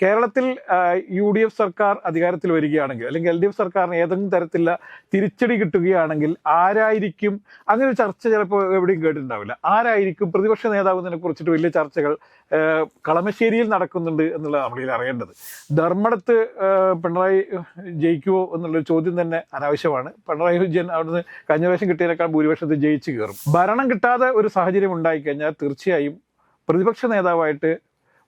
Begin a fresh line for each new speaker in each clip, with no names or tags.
കേരളത്തിൽ UDF സർക്കാർ അധികാരത്തിൽ വരികയാണെങ്കിൽ അല്ലെങ്കിൽ LDF സർക്കാരിന് ഏതെങ്കിലും തരത്തിലുള്ള തിരിച്ചടി കിട്ടുകയാണെങ്കിൽ ആരായിരിക്കും, അങ്ങനെ ഒരു ചർച്ച ചിലപ്പോൾ എവിടെയും കേട്ടിട്ടുണ്ടാവില്ല. ആരായിരിക്കും പ്രതിപക്ഷ നേതാവ് എന്നതിനെ കുറിച്ചിട്ട് വലിയ ചർച്ചകൾ കളമശ്ശേരിയിൽ നടക്കുന്നുണ്ട് എന്നുള്ളത് നമ്മളിൽ അറിയേണ്ടത്. ധർമ്മടത്ത് പിണറായി ജയിക്കുമോ എന്നുള്ളൊരു ചോദ്യം തന്നെ അനാവശ്യമാണ്. പിണറായി വിജയൻ അവിടുന്ന് കഴിഞ്ഞ പ്രാവശ്യം കിട്ടിയതിനേക്കാൾ ഭൂരിപക്ഷത്തിൽ ജയിച്ചു കയറും. ഭരണം കിട്ടാതെ ഒരു സാഹചര്യം ഉണ്ടായിക്കഴിഞ്ഞാൽ തീർച്ചയായും പ്രതിപക്ഷ നേതാവായിട്ട്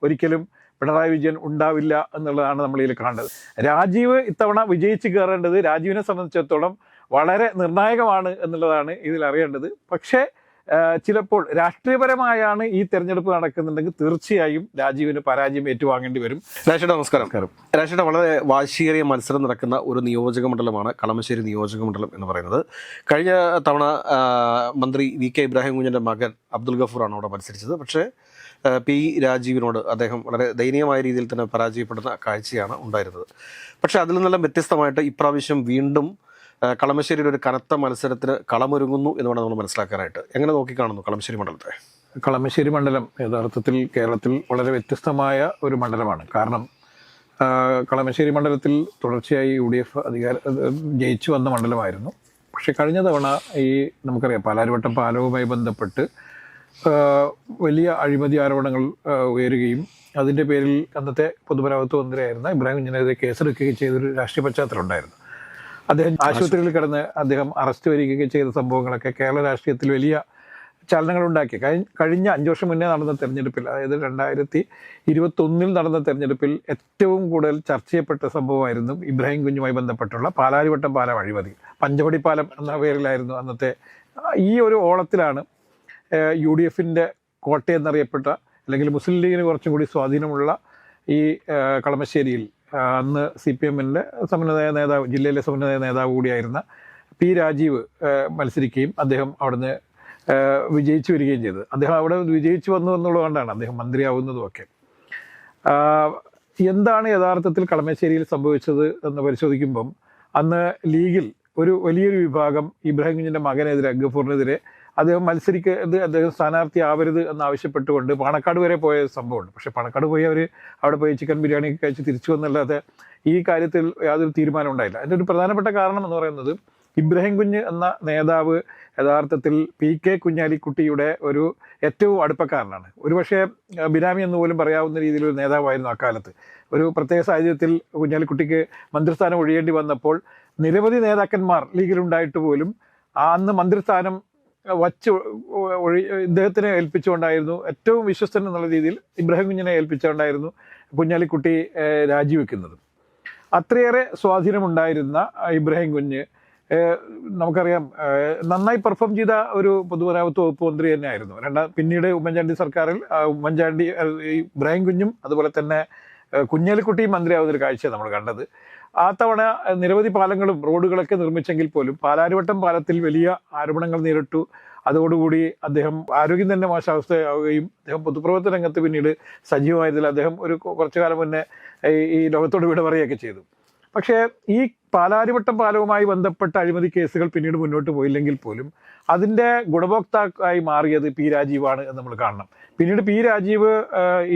ഒരിക്കലും പിണറായി വിജയൻ ഉണ്ടാവില്ല എന്നുള്ളതാണ് നമ്മളിതിൽ കാണേണ്ടത്. രാജീവ് ഇത്തവണ വിജയിച്ച് കയറേണ്ടത് രാജീവിനെ സംബന്ധിച്ചിടത്തോളം വളരെ നിർണായകമാണ് എന്നുള്ളതാണ് ഇതിൽ അറിയേണ്ടത്. പക്ഷേ ചിലപ്പോൾ രാഷ്ട്രീയപരമായാണ് ഈ തെരഞ്ഞെടുപ്പ് നടക്കുന്നുണ്ടെങ്കിൽ തീർച്ചയായും രാജീവിന് പരാജയം ഏറ്റുവാങ്ങേണ്ടി വരും.
രാജേട്ടാ നമസ്കാരം. രാജേട്ടാ, വളരെ വാശിയേറിയ മത്സരം നടക്കുന്ന ഒരു നിയോജക മണ്ഡലമാണ് കളമശ്ശേരി നിയോജക മണ്ഡലം എന്ന് പറയുന്നത്. കഴിഞ്ഞ തവണ മന്ത്രി VK ഇബ്രാഹിം കുഞ്ഞിൻ്റെ മകൻ അബ്ദുൽ ഗഫൂറാണ് അവിടെ മത്സരിച്ചത്. പക്ഷേ P രാജീവിനോട് അദ്ദേഹം വളരെ ദയനീയമായ രീതിയിൽ തന്നെ പരാജയപ്പെടുന്ന കാഴ്ചയാണ് ഉണ്ടായിരുന്നത്. പക്ഷേ അതിൽ നിന്നെല്ലാം വ്യത്യസ്തമായിട്ട് ഇപ്രാവശ്യം വീണ്ടും കളമശ്ശേരിയുടെ ഒരു കനത്ത മത്സരത്തിന് കളമൊരുങ്ങുന്നു എന്ന് വേണം നമ്മൾ മനസ്സിലാക്കാനായിട്ട്. എങ്ങനെ നോക്കിക്കാണുന്നു കളമശ്ശേരി മണ്ഡലത്തെ?
കളമശ്ശേരി മണ്ഡലം യഥാർത്ഥത്തിൽ കേരളത്തിൽ വളരെ വ്യത്യസ്തമായ ഒരു മണ്ഡലമാണ്. കാരണം കളമശ്ശേരി മണ്ഡലത്തിൽ തുടർച്ചയായി UDF ജയിച്ചു വന്ന മണ്ഡലമായിരുന്നു. പക്ഷെ കഴിഞ്ഞ തവണ നമുക്കറിയാം പാലാരിവട്ടം പാലവുമായി ബന്ധപ്പെട്ട് വലിയ അഴിമതി ആരോപണങ്ങൾ ഉയരുകയും അതിൻ്റെ പേരിൽ അന്നത്തെ പൊതുമരാമത്ത് മന്ത്രിയായിരുന്ന ഇബ്രാഹിം കുഞ്ഞിനെതിരെ കേസെടുക്കുകയും ചെയ്തൊരു രാഷ്ട്രീയ പശ്ചാത്തലം ഉണ്ടായിരുന്നു. അദ്ദേഹം ആശുപത്രിയിൽ കിടന്ന് അദ്ദേഹം അറസ്റ്റ് വരികയൊക്കെ ചെയ്ത സംഭവങ്ങളൊക്കെ കേരള രാഷ്ട്രീയത്തിൽ വലിയ ചലനങ്ങളുണ്ടാക്കി. കഴിഞ്ഞ 5 വർഷം മുന്നേ നടന്ന തെരഞ്ഞെടുപ്പിൽ, അതായത് 2021 നടന്ന തെരഞ്ഞെടുപ്പിൽ ഏറ്റവും കൂടുതൽ ചർച്ച ചെയ്യപ്പെട്ട സംഭവമായിരുന്നു ഇബ്രാഹിം കുഞ്ഞുമായി ബന്ധപ്പെട്ടുള്ള പാലാരിവട്ടം പാലം അഴിമതി. പഞ്ചവടി പാലം എന്ന പേരിലായിരുന്നു അന്നത്തെ. ഈ ഒരു ഓളത്തിലാണ് UDFൻ്റെ കോട്ടയെന്നറിയപ്പെട്ട അല്ലെങ്കിൽ മുസ്ലിം ലീഗിന് കുറച്ചും കൂടി സ്വാധീനമുള്ള ഈ കളമശ്ശേരിയിൽ അന്ന് CPMൻ്റെ സമന്വയ നേതാവ്, ജില്ലയിലെ സമന്വയ നേതാവ് കൂടിയായിരുന്ന P രാജീവ് മത്സരിക്കുകയും അദ്ദേഹം അവിടുന്ന് വിജയിച്ചു വരികയും ചെയ്തത്. അദ്ദേഹം അവിടെ വിജയിച്ചു വന്നു എന്നുള്ളതുകൊണ്ടാണ് അദ്ദേഹം മന്ത്രിയാവുന്നതുമൊക്കെ. എന്താണ് യഥാർത്ഥത്തിൽ കളമശ്ശേരിയിൽ സംഭവിച്ചത് എന്ന് പരിശോധിക്കുമ്പം അന്ന് ലീഗിൽ ഒരു വലിയൊരു വിഭാഗം ഇബ്രാഹിം കുഞ്ഞിൻ്റെ മകനെതിരെ, ഗഫൂറിനെതിരെ അദ്ദേഹം മത്സരിക്കരുത്, അദ്ദേഹം സ്ഥാനാർത്ഥി ആവരുത് എന്നാവശ്യപ്പെട്ടുകൊണ്ട് പാണക്കാട് വരെ പോയ സംഭവമുണ്ട്. പക്ഷെ പാണക്കാട് പോയി അവർ അവിടെ പോയി ചിക്കൻ ബിരിയാണി കഴിച്ച് തിരിച്ചു വന്നല്ലാതെ ഈ കാര്യത്തിൽ യാതൊരു തീരുമാനം ഉണ്ടായില്ല. അതിൻ്റെ ഒരു പ്രധാനപ്പെട്ട കാരണം എന്ന് പറയുന്നത് ഇബ്രാഹിം കുഞ്ഞ് എന്ന നേതാവ് യഥാർത്ഥത്തിൽ PK കുഞ്ഞാലിക്കുട്ടിയുടെ ഒരു ഏറ്റവും അടുപ്പക്കാരനാണ്. ഒരുപക്ഷെ ബിനാമി എന്ന് പോലും പറയാവുന്ന രീതിയിലൊരു നേതാവായിരുന്നു അക്കാലത്ത്. ഒരു പ്രത്യേക സാഹചര്യത്തിൽ കുഞ്ഞാലിക്കുട്ടിക്ക് മന്ത്രിസ്ഥാനം ഒഴിയേണ്ടി വന്നപ്പോൾ നിരവധി നേതാക്കന്മാർ ലീഗിലുണ്ടായിട്ട് പോലും അന്ന് മന്ത്രിസ്ഥാനം ഇദ്ദേഹത്തിനെ ഏൽപ്പിച്ചുകൊണ്ടായിരുന്നു, ഏറ്റവും വിശ്വസ്തൻ എന്നുള്ള രീതിയിൽ ഇബ്രാഹിം കുഞ്ഞിനെ ഏൽപ്പിച്ചുകൊണ്ടായിരുന്നു കുഞ്ഞാലിക്കുട്ടി രാജിവെക്കുന്നത്. അത്രയേറെ സ്വാധീനമുണ്ടായിരുന്ന ഇബ്രാഹിം കുഞ്ഞ് നമുക്കറിയാം നന്നായി പെർഫോം ചെയ്ത ഒരു പൊതുമരാമത്ത് വകുപ്പ് മന്ത്രി തന്നെയായിരുന്നു. പിന്നീട് ഉമ്മൻചാണ്ടി സർക്കാരിൽ ഉമ്മൻചാണ്ടി ഇബ്രാഹിം കുഞ്ഞും അതുപോലെ തന്നെ കുഞ്ഞാലിക്കുട്ടിയും മന്ത്രിയാവുന്നൊരു കാഴ്ചയാണ് നമ്മൾ കണ്ടത്. ആ തവണ നിരവധി പാലങ്ങളും റോഡുകളൊക്കെ നിർമ്മിച്ചെങ്കിൽ പോലും പാലാരിവട്ടം പാലത്തിൽ വലിയ ആരോപണങ്ങൾ നേരിട്ടു. അതോടുകൂടി അദ്ദേഹം ആരോഗ്യം തന്നെ മോശാവസ്ഥയാവുകയും അദ്ദേഹം പൊതുപ്രവർത്തന രംഗത്ത് പിന്നീട് സജീവമായതിൽ അദ്ദേഹം കുറച്ചു കാലം മുന്നേ ഈ ലോകത്തോട് വിട പറയുകയൊക്കെ ചെയ്തു. പക്ഷേ ഈ പാലാരിവട്ടം പാലവുമായി ബന്ധപ്പെട്ട അഴിമതി കേസുകൾ പിന്നീട് മുന്നോട്ട് പോയില്ലെങ്കിൽ പോലും അതിൻ്റെ ഗുണഭോക്താക്കളായി മാറിയത് P രാജീവാണ് എന്ന് നമ്മൾ കാണണം. പിന്നീട് P രാജീവ്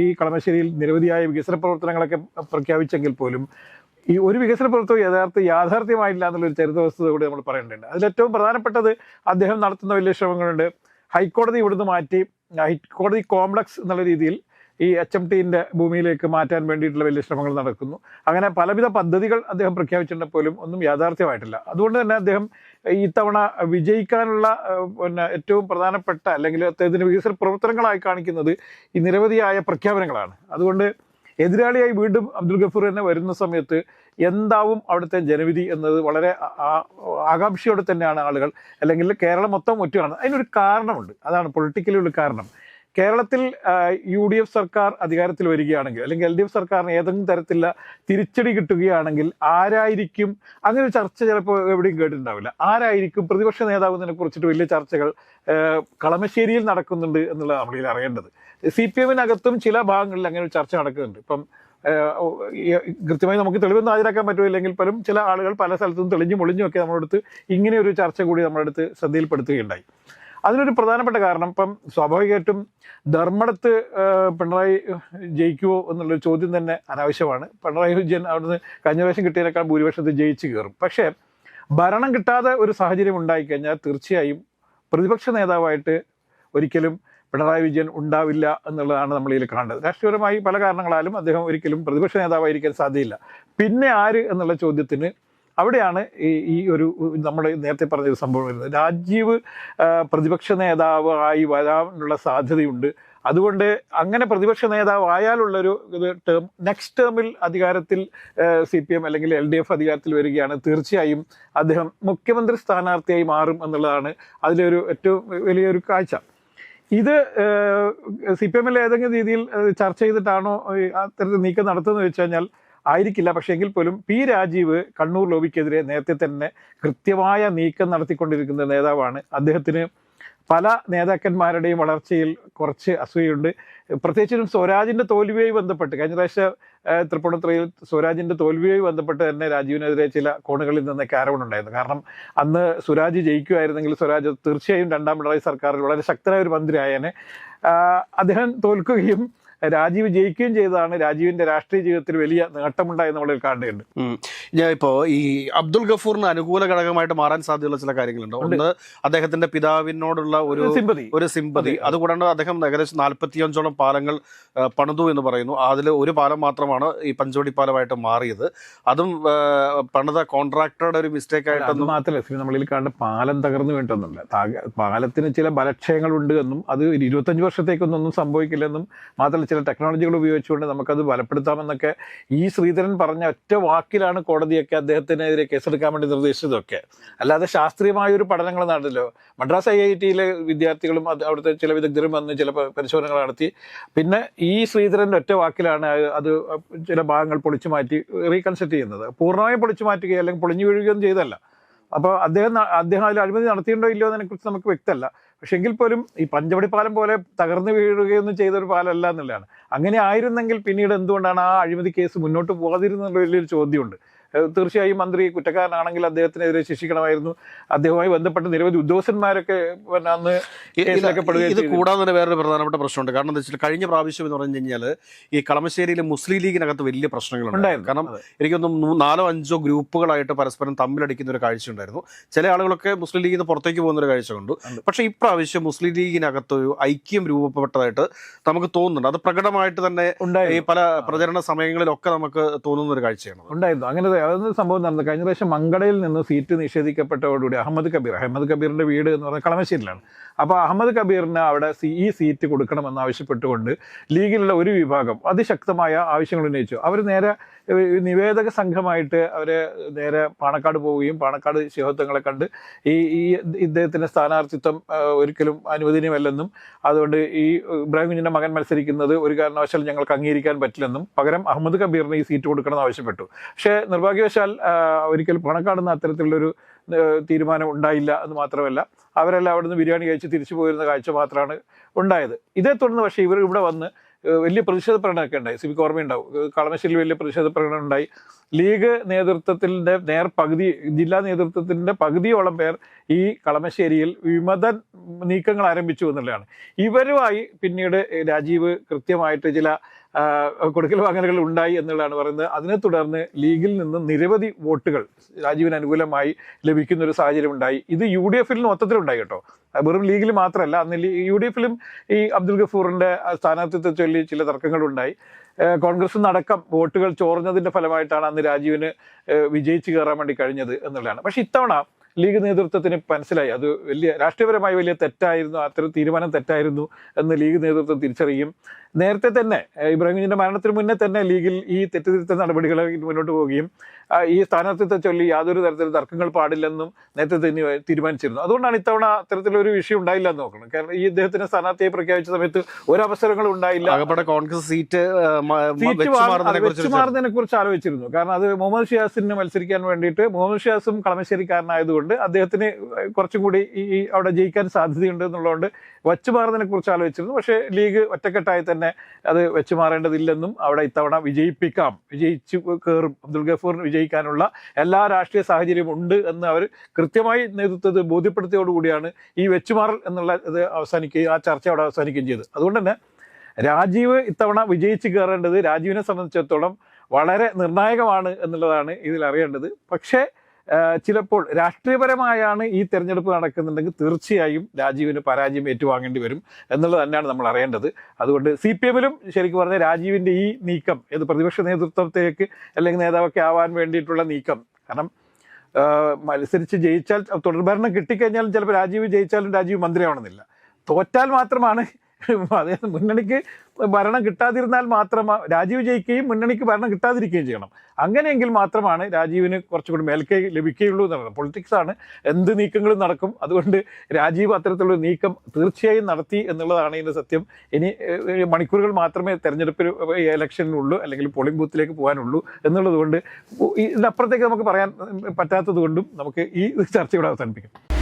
ഈ കളമശ്ശേരിയിൽ നിരവധിയായ വികസന പ്രവർത്തനങ്ങളൊക്കെ പ്രഖ്യാപിച്ചെങ്കിൽ പോലും ഈ ഒരു വികസന പ്രവർത്തനം യാഥാർത്ഥ്യമായില്ല എന്നുള്ളൊരു ചരിത്ര വസ്തുത കൂടി നമ്മൾ പറയേണ്ടതുണ്ട്. അതിലേറ്റവും പ്രധാനപ്പെട്ടത് അദ്ദേഹം നടത്തുന്ന വലിയ ശ്രമങ്ങളുണ്ട്. ഹൈക്കോടതി ഇവിടുന്ന് മാറ്റി ഹൈക്കോടതി കോംപ്ലക്സ് എന്നുള്ള രീതിയിൽ ഈ HMTൻ്റെ ഭൂമിയിലേക്ക് മാറ്റാൻ വേണ്ടിയിട്ടുള്ള വലിയ ശ്രമങ്ങൾ നടക്കുന്നു. അങ്ങനെ പലവിധ പദ്ധതികൾ അദ്ദേഹം പ്രഖ്യാപിച്ചിട്ടുണ്ടെങ്കിൽ പോലും ഒന്നും യാഥാർത്ഥ്യമായിട്ടില്ല. അതുകൊണ്ട് തന്നെ അദ്ദേഹം ഇത്തവണ വിജയിക്കാനുള്ള ഏറ്റവും പ്രധാനപ്പെട്ട അല്ലെങ്കിൽ അദ്ദേഹത്തിൻ്റെ വികസന പ്രവർത്തനങ്ങളായി കാണിക്കുന്നത് ഈ നിരവധിയായ പ്രഖ്യാപനങ്ങളാണ്. അതുകൊണ്ട് എതിരാളിയായി വീണ്ടും അബ്ദുൽ ഗഫൂർ തന്നെ വരുന്ന സമയത്ത് എന്താവും അവിടുത്തെ ജനവിധി എന്നത് വളരെ ആകാംക്ഷയോടെ തന്നെയാണ് ആളുകൾ, അല്ലെങ്കിൽ കേരളം മൊത്തം ഒറ്റയാണ്. അതിനൊരു കാരണമുണ്ട്. അതാണ് പൊളിറ്റിക്കലി ഉള്ള കാരണം. കേരളത്തിൽ UDF സർക്കാർ അധികാരത്തിൽ വരികയാണെങ്കിൽ അല്ലെങ്കിൽ LDF സർക്കാരിന് ഏതെങ്കിലും തരത്തിലുള്ള തിരിച്ചടി കിട്ടുകയാണെങ്കിൽ ആരായിരിക്കും, അങ്ങനെ ഒരു ചർച്ച ചിലപ്പോൾ എവിടെയും കേട്ടിട്ടുണ്ടാവില്ല. ആരായിരിക്കും പ്രതിപക്ഷ നേതാവ് എന്നതിനെ കുറിച്ചിട്ട് വലിയ ചർച്ചകൾ കളമശ്ശേരിയിൽ നടക്കുന്നുണ്ട് എന്നുള്ളത് നമ്മളിൽ അറിയേണ്ടത്. CPMനകത്തും ചില ഭാഗങ്ങളിൽ അങ്ങനെ ഒരു ചർച്ച നടക്കുന്നുണ്ട്. ഇപ്പം കൃത്യമായി നമുക്ക് തെളിവൊന്നും ഹാജരാക്കാൻ പറ്റുമില്ലെങ്കിൽ പോലും ചില ആളുകൾ പല സ്ഥലത്തും തെളിഞ്ഞും ഒളിഞ്ഞുമൊക്കെ നമ്മളെടുത്ത് ഇങ്ങനെ ഒരു ചർച്ച കൂടി നമ്മളെടുത്ത് ശ്രദ്ധയിൽപ്പെടുത്തുകയുണ്ടായി. അതിനൊരു പ്രധാനപ്പെട്ട കാരണം ഇപ്പം സ്വാഭാവികമായിട്ടും ധർമ്മടത്ത് പിണറായി ജയിക്കുമോ എന്നുള്ളൊരു ചോദ്യം തന്നെ അനാവശ്യമാണ്. പിണറായി വിജയൻ അവിടുന്ന് കഴിഞ്ഞ പ്രാവശ്യം കിട്ടിയതിനേക്കാൾ ഭൂരിപക്ഷത്തിൽ ജയിച്ചു കയറും. പക്ഷേ ഭരണം കിട്ടാതെ ഒരു സാഹചര്യം ഉണ്ടായിക്കഴിഞ്ഞാൽ തീർച്ചയായും പ്രതിപക്ഷ നേതാവായിട്ട് ഒരിക്കലും പിണറായി വിജയൻ ഉണ്ടാവില്ല എന്നുള്ളതാണ് നമ്മൾ ഇതിൽ കാണേണ്ടത്. രാഷ്ട്രീയപരമായി പല കാരണങ്ങളാലും അദ്ദേഹം ഒരിക്കലും പ്രതിപക്ഷ നേതാവായിരിക്കാൻ സാധ്യതയില്ല. പിന്നെ ആര് എന്നുള്ള ചോദ്യത്തിന് അവിടെയാണ് ഈ ഒരു നമ്മൾ നേരത്തെ പറഞ്ഞൊരു സംഭവം വരുന്നത്. രാജീവ് പ്രതിപക്ഷ നേതാവ് ആയി വരാനുള്ള സാധ്യതയുണ്ട്. അതുകൊണ്ട് അങ്ങനെ പ്രതിപക്ഷ നേതാവ് ആയാലുള്ളൊരു ടേം, നെക്സ്റ്റ് ടേമിൽ അധികാരത്തിൽ CPM അല്ലെങ്കിൽ LDF അധികാരത്തിൽ വരികയാണ്, തീർച്ചയായും അദ്ദേഹം മുഖ്യമന്ത്രി സ്ഥാനാർത്ഥിയായി മാറും എന്നുള്ളതാണ് അതിലൊരു ഏറ്റവും വലിയൊരു കാഴ്ച. ഇത് CPM ഏതെങ്കിലും രീതിയിൽ ചർച്ച ചെയ്തിട്ടാണോ അത്തരത്തിൽ നീക്കം നടത്തുന്നത് വെച്ച് കഴിഞ്ഞാൽ ആയിരിക്കില്ല. പക്ഷേ എങ്കിൽ പോലും P. രാജീവ് കണ്ണൂർ ലോബിക്കെതിരെ നേരത്തെ തന്നെ കൃത്യമായ നീക്കം നടത്തിക്കൊണ്ടിരിക്കുന്ന നേതാവാണ്. അദ്ദേഹത്തിന് പല നേതാക്കന്മാരുടെയും വളർച്ചയിൽ കുറച്ച് അസൂയുണ്ട്. പ്രത്യേകിച്ചും സ്വരാജിൻ്റെ തോൽവിയുമായി ബന്ധപ്പെട്ട് കഴിഞ്ഞ പ്രാവശ്യം തൃപ്പൂണിത്തുറയിൽ സ്വരാജിൻ്റെ തോൽവിയുമായി ബന്ധപ്പെട്ട് തന്നെ രാജീവിനെതിരെ ചില കോണുകളിൽ നിന്നൊക്കെ ആരോപണമുണ്ടായിരുന്നു. കാരണം അന്ന് സ്വരാജ് ജയിക്കുമായിരുന്നെങ്കിൽ സ്വരാജ് തീർച്ചയായും രണ്ടാം പിണറായി സർക്കാരിൽ വളരെ ശക്തനായ ഒരു മന്ത്രിയായേനെ. അദ്ദേഹം തോൽക്കുകയും രാജീവ് ജയിക്കുകയും ചെയ്തതാണ് രാജീവിന്റെ രാഷ്ട്രീയ ജീവിതത്തിൽ വലിയ നേട്ടമുണ്ടായി നമ്മളിൽ കാണേണ്ടതുണ്ട്.
ഞാൻ ഇപ്പോൾ ഈ അബ്ദുൽ ഗഫൂറിന് അനുകൂല ഘടകമായിട്ട് മാറാൻ സാധ്യതയുള്ള ചില കാര്യങ്ങളുണ്ട്. ഒന്ന്, അദ്ദേഹത്തിന്റെ പിതാവിനോടുള്ള ഒരു സിമ്പതി. അതുകൂടാണ്ട് അദ്ദേഹം ഏകദേശം 45ഓളം പാലങ്ങൾ പണിതു എന്ന് പറയുന്നു. അതിൽ ഒരു പാലം മാത്രമാണ് ഈ പഞ്ചവടി പാലമായിട്ട് മാറിയത്. അതും പണിത കോൺട്രാക്ടറുടെ ഒരു മിസ്റ്റേക്ക് ആയിട്ടൊന്നും
മാത്രമല്ല നമ്മളിൽ കാണുന്ന പാലം തകർന്നു വേണ്ടൊന്നുമില്ല. പാലത്തിന് ചില ബലക്ഷയങ്ങളുണ്ട് എന്നും അത് 25 വർഷത്തേക്കൊന്നും സംഭവിക്കില്ലെന്നും മാത്രമല്ല ചില ടെക്നോളജികൾ ഉപയോഗിച്ചുകൊണ്ട് നമുക്കത് ബലപ്പെടുത്താമെന്നൊക്കെ ഈ ശ്രീധരൻ പറഞ്ഞ ഒറ്റ വാക്കിലാണ് കോടതിയൊക്കെ അദ്ദേഹത്തിനെതിരെ കേസെടുക്കാൻ വേണ്ടി നിർദ്ദേശിച്ചതൊക്കെ. അല്ലാതെ ശാസ്ത്രീയമായ ഒരു പഠനങ്ങൾ നടന്നല്ലോ. മദ്രാസ് IITയിലെ വിദ്യാർത്ഥികളും അവിടുത്തെ ചില വിദഗ്ധരും വന്ന് ചില പരിശോധനകൾ നടത്തി. പിന്നെ ഈ ശ്രീധരൻ്റെ ഒറ്റ വാക്കിലാണ് അത് ചില ഭാഗങ്ങൾ പൊളിച്ചു മാറ്റി റീകൺസ്ട്രക്ട് ചെയ്യുന്നത്. പൂർണ്ണമായും പൊളിച്ചു മാറ്റുകയോ അല്ലെങ്കിൽ പൊളിഞ്ഞു വീഴുകയൊന്നും ചെയ്തല്ല. അപ്പോൾ അദ്ദേഹം അതിൽ അഴിമതി നടത്തിയിട്ടുണ്ടോ ഇല്ലയോ എന്നതിനെക്കുറിച്ച് നമുക്ക് വ്യക്തമല്ല. പക്ഷെ എങ്കിൽ പോലും ഈ പഞ്ചവടി പാലം പോലെ തകർന്നു വീഴുകയൊന്നും ചെയ്തൊരു പാലമല്ല എന്നുള്ളതാണ്. അങ്ങനെ ആയിരുന്നെങ്കിൽ പിന്നീട് എന്തുകൊണ്ടാണ് ആ അഴിമതി കേസ് മുന്നോട്ട് പോകാതിരുന്നുള്ള വലിയൊരു ചോദ്യമുണ്ട്. തീർച്ചയായും മന്ത്രി കുറ്റക്കാരനാണെങ്കിൽ അദ്ദേഹത്തിനെതിരെ ശിക്ഷിക്കണമായിരുന്നു. അദ്ദേഹവുമായി ബന്ധപ്പെട്ട് നിരവധി ഉദ്യോഗസ്ഥന്മാരൊക്കെ അന്ന് കേസിലാക്കപ്പെടുകയും.
ഇത് കൂടാതെ തന്നെ വേറൊരു പ്രധാനപ്പെട്ട പ്രശ്നമുണ്ട്. കാരണം എന്താ വെച്ചാൽ കഴിഞ്ഞ പ്രാവശ്യം എന്ന് പറഞ്ഞു കഴിഞ്ഞാൽ ഈ കളമശ്ശേരിയിലെ മുസ്ലിം ലീഗിനകത്ത് വലിയ പ്രശ്നങ്ങളുണ്ടായിരുന്നു. കാരണം എനിക്കൊന്നും 4-5 ഗ്രൂപ്പുകളായിട്ട് പരസ്പരം തമ്മിലടിക്കുന്ന ഒരു കാഴ്ച ഉണ്ടായിരുന്നു. ചില ആളുകളൊക്കെ മുസ്ലിം ലീഗിൽ നിന്ന് പുറത്തേക്ക് പോകുന്ന ഒരു കാഴ്ച കണ്ടു. പക്ഷേ ഇപ്രാവശ്യം മുസ്ലിം ലീഗിനകത്ത് ഒരു ഐക്യം രൂപപ്പെട്ടതായിട്ട് നമുക്ക് തോന്നുന്നുണ്ട്. അത് പ്രകടമായിട്ട് തന്നെ ഈ പല പ്രചരണ സമയങ്ങളിലൊക്കെ നമുക്ക് തോന്നുന്ന ഒരു കാഴ്ചയാണ്
ഉണ്ടായിരുന്നു. അങ്ങനെ അതൊന്നും സംഭവം നടന്നത് കഴിഞ്ഞ പ്രാവശ്യം മങ്കടയിൽ നിന്ന് സീറ്റ് നിഷേധിക്കപ്പെട്ടതോടുകൂടി അഹമ്മദ് കബീറിന്റെ വീട് എന്ന് പറയുന്നത് കളമശ്ശേരിയിലാണ്. അപ്പോൾ അഹമ്മദ് കബീറിന് അവിടെ ഈ സീറ്റ് കൊടുക്കണമെന്ന് ആവശ്യപ്പെട്ടുകൊണ്ട് ലീഗിലുള്ള ഒരു വിഭാഗം അതിശക്തമായ ആവശ്യങ്ങൾ ഉന്നയിച്ചു. അവർ നേരെ നിവേദക സംഘമായിട്ട് അവർ നേരെ പാണക്കാട് പോവുകയും പാണക്കാട് ശിവത്വങ്ങളെ കണ്ട് ഈ ഇദ്ദേഹത്തിൻ്റെ സ്ഥാനാർത്ഥിത്വം ഒരിക്കലും അനുവദനീയമല്ലെന്നും അതുകൊണ്ട് ഈ ഇബ്രാഹിം കുഞ്ഞിൻ്റെ മകൻ മത്സരിക്കുന്നത് ഒരു കാരണവശാലും ഞങ്ങൾക്ക് അംഗീകരിക്കാൻ പറ്റില്ലെന്നും പകരം അഹമ്മദ് കബീറിന് ഈ സീറ്റ് കൊടുക്കണമെന്ന് ആവശ്യപ്പെട്ടു. പക്ഷേ നിർഭാഗ്യവശാൽ ഒരിക്കലും പാണക്കാട് നിന്ന് അത്തരത്തിലുള്ളൊരു തീരുമാനം ഉണ്ടായില്ല എന്ന് മാത്രമല്ല അവരെല്ലാം അവിടുന്ന് ബിരിയാണി കഴിച്ച് തിരിച്ചു പോയിരുന്ന കാഴ്ച മാത്രമാണ് ഉണ്ടായത്. ഇതേ തുടർന്ന് പക്ഷേ ഇവർ ഇവിടെ വന്ന് വലിയ പ്രതിഷേധ പ്രകടനമൊക്കെ ഉണ്ടായി. സിവിക്ക് ഓർമ്മയുണ്ടാവും. കളമശ്ശേരിയിൽ വലിയ പ്രതിഷേധ പ്രകടനം ഉണ്ടായി. ലീഗ് നേതൃത്വത്തിൻ്റെ ജില്ലാ നേതൃത്വത്തിൻ്റെ പകുതിയോളം പേർ ഈ കളമശ്ശേരിയിൽ വിമത നീക്കങ്ങൾ ആരംഭിച്ചു എന്നുള്ളതാണ്. ഇവരുമായി പിന്നീട് രാജീവ് കൃത്യമായിട്ട് ചില കൊടുക്കൽ വാങ്ങലുകൾ ഉണ്ടായി എന്നുള്ളതാണ് പറയുന്നത്. അതിനെ തുടർന്ന് ലീഗിൽ നിന്ന് നിരവധി വോട്ടുകൾ രാജീവിന് അനുകൂലമായി ലഭിക്കുന്ന ഒരു സാഹചര്യം ഉണ്ടായി. ഇത് UDFൽ മൊത്തത്തിലുണ്ടായി കേട്ടോ. വെറും ലീഗിൽ മാത്രമല്ല, അന്ന് UDFലും ഈ അബ്ദുൽ ഗഫൂറിൻ്റെ സ്ഥാനാർത്ഥിത്വത്തെ ചൊല്ലി ചില തർക്കങ്ങളുണ്ടായി. കോൺഗ്രസ് നടക്കം വോട്ടുകൾ ചോർന്നതിൻ്റെ ഫലമായിട്ടാണ് അന്ന് രാജീവിന് വിജയിച്ച് കയറാൻ വേണ്ടി കഴിഞ്ഞത് എന്നുള്ളതാണ്. പക്ഷെ ഇത്തവണ ലീഗ് നേതൃത്വത്തിന് മനസ്സിലായി അത് രാഷ്ട്രീയപരമായി വലിയ തെറ്റായിരുന്നു, അത്തരം തീരുമാനം തെറ്റായിരുന്നു എന്ന് ലീഗ് നേതൃത്വം തിരിച്ചറിയും. നേരത്തെ തന്നെ ഇബ്രാഹിം കുഞ്ഞിൻ്റെ മരണത്തിന് മുന്നേ തന്നെ ലീഗിൽ ഈ തെറ്റുതിരുത്തൽ നടപടികൾ മുന്നോട്ട് പോവുകയും ഈ സ്ഥാനാർത്ഥിത്വത്തെ ചൊല്ലി യാതൊരു തരത്തിലും തർക്കങ്ങൾ പാടില്ലെന്നും നേരത്തെ തന്നെ തീരുമാനിച്ചിരുന്നു. അതുകൊണ്ടാണ് ഇത്തവണ അത്തരത്തിലൊരു വിഷയം ഉണ്ടായില്ല എന്ന് നോക്കണം. കാരണം ഈ ഇദ്ദേഹത്തിന് സ്ഥാനാർത്ഥിയെ പ്രഖ്യാപിച്ച സമയത്ത് ഒരവസരങ്ങളും ഉണ്ടായില്ല.
കോൺഗ്രസ് സീറ്റ്
മാറുന്നതിനെ കുറിച്ച് ആലോചിച്ചിരുന്നു. കാരണം അത് മുഹമ്മദ് ഷിയാസിന് മത്സരിക്കാൻ വേണ്ടിയിട്ട് മുഹമ്മദ് ഷിയാസും കളമശ്ശേരിക്കാരനായതുകൊണ്ട് എന്നുള്ളതുകൊണ്ട് അദ്ദേഹത്തിന് കുറച്ചും കൂടി ഈ അവിടെ ജയിക്കാൻ സാധ്യതയുണ്ട് എന്നുള്ളതുകൊണ്ട് വെച്ചുമാറുന്നതിനെ കുറിച്ച് ആലോചിച്ചിരുന്നു. പക്ഷേ ലീഗ് ഒറ്റക്കെട്ടായി തന്നെ അത് വെച്ചുമാറേണ്ടതില്ലെന്നും അവിടെ ഇത്തവണ വിജയിച്ചു കയറും, അബ്ദുൽ ഗഫൂറിന് വിജയിക്കാനുള്ള എല്ലാ രാഷ്ട്രീയ സാഹചര്യവും ഉണ്ട് എന്ന് അവർ കൃത്യമായി നേതൃത്വത്തെ ബോധ്യപ്പെടുത്തിയോടുകൂടിയാണ് ഈ വെച്ചുമാറൽ എന്നുള്ള ഇത് അവസാനിക്കുകയും ആ ചർച്ച അവിടെ അവസാനിക്കുകയും ചെയ്തത്. അതുകൊണ്ട് തന്നെ രാജീവ് ഇത്തവണ വിജയിച്ച് കയറേണ്ടത് രാജീവിനെ സംബന്ധിച്ചിടത്തോളം വളരെ നിർണായകമാണ് എന്നുള്ളതാണ് ഇതിൽ അറിയേണ്ടത്. പക്ഷേ ചിലപ്പോൾ രാഷ്ട്രീയപരമായാണ് ഈ തെരഞ്ഞെടുപ്പ് നടക്കുന്നുണ്ടെങ്കിൽ തീർച്ചയായും രാജീവിന് പരാജയം ഏറ്റുവാങ്ങേണ്ടി വരും എന്നുള്ളത് തന്നെയാണ് നമ്മൾ അറിയേണ്ടത്. അതുകൊണ്ട് CPM-ലും ശരിക്കും പറഞ്ഞാൽ രാജീവിൻ്റെ ഈ നീക്കം ഏത് പ്രതിപക്ഷ നേതൃത്വത്തേക്ക് അല്ലെങ്കിൽ നേതാവൊക്കെ ആവാൻ വേണ്ടിയിട്ടുള്ള നീക്കം, കാരണം മത്സരിച്ച് ജയിച്ചാൽ തുടർഭരണം കിട്ടിക്കഴിഞ്ഞാലും ചിലപ്പോൾ രാജീവ് ജയിച്ചാലും രാജീവ് മന്ത്രിയാവണമെന്നില്ല. തോറ്റാൽ മാത്രമാണ് അതായത് മുന്നണിക്ക് ഭരണം കിട്ടാതിരുന്നാൽ മാത്രമാണ് രാജീവ് ജയിക്കുകയും മുന്നണിക്ക് ഭരണം കിട്ടാതിരിക്കുകയും ചെയ്യണം. അങ്ങനെയെങ്കിൽ മാത്രമാണ് രാജീവിന് കുറച്ചുകൂടി മേൽക്കൈ ലഭിക്കുകയുള്ളൂ എന്നുള്ളത്. പൊളിറ്റിക്സാണ്, എന്ത് നീക്കങ്ങളും നടക്കും. അതുകൊണ്ട് രാജീവ് അത്തരത്തിലുള്ള നീക്കം തീർച്ചയായും നടത്തി എന്നുള്ളതാണ് ഇതിൻ്റെ സത്യം. ഇനി മണിക്കൂറുകൾ മാത്രമേ തെരഞ്ഞെടുപ്പിൽ ഇലക്ഷനിലുള്ളൂ അല്ലെങ്കിൽ പോളിംഗ് ബൂത്തിലേക്ക് പോകാനുള്ളൂ എന്നുള്ളത് കൊണ്ട് ഇതിനപ്പുറത്തേക്ക് നമുക്ക് പറയാൻ പറ്റാത്തത് കൊണ്ടും നമുക്ക് ഈ ചർച്ച ഇവിടെ അവസാനിപ്പിക്കാം.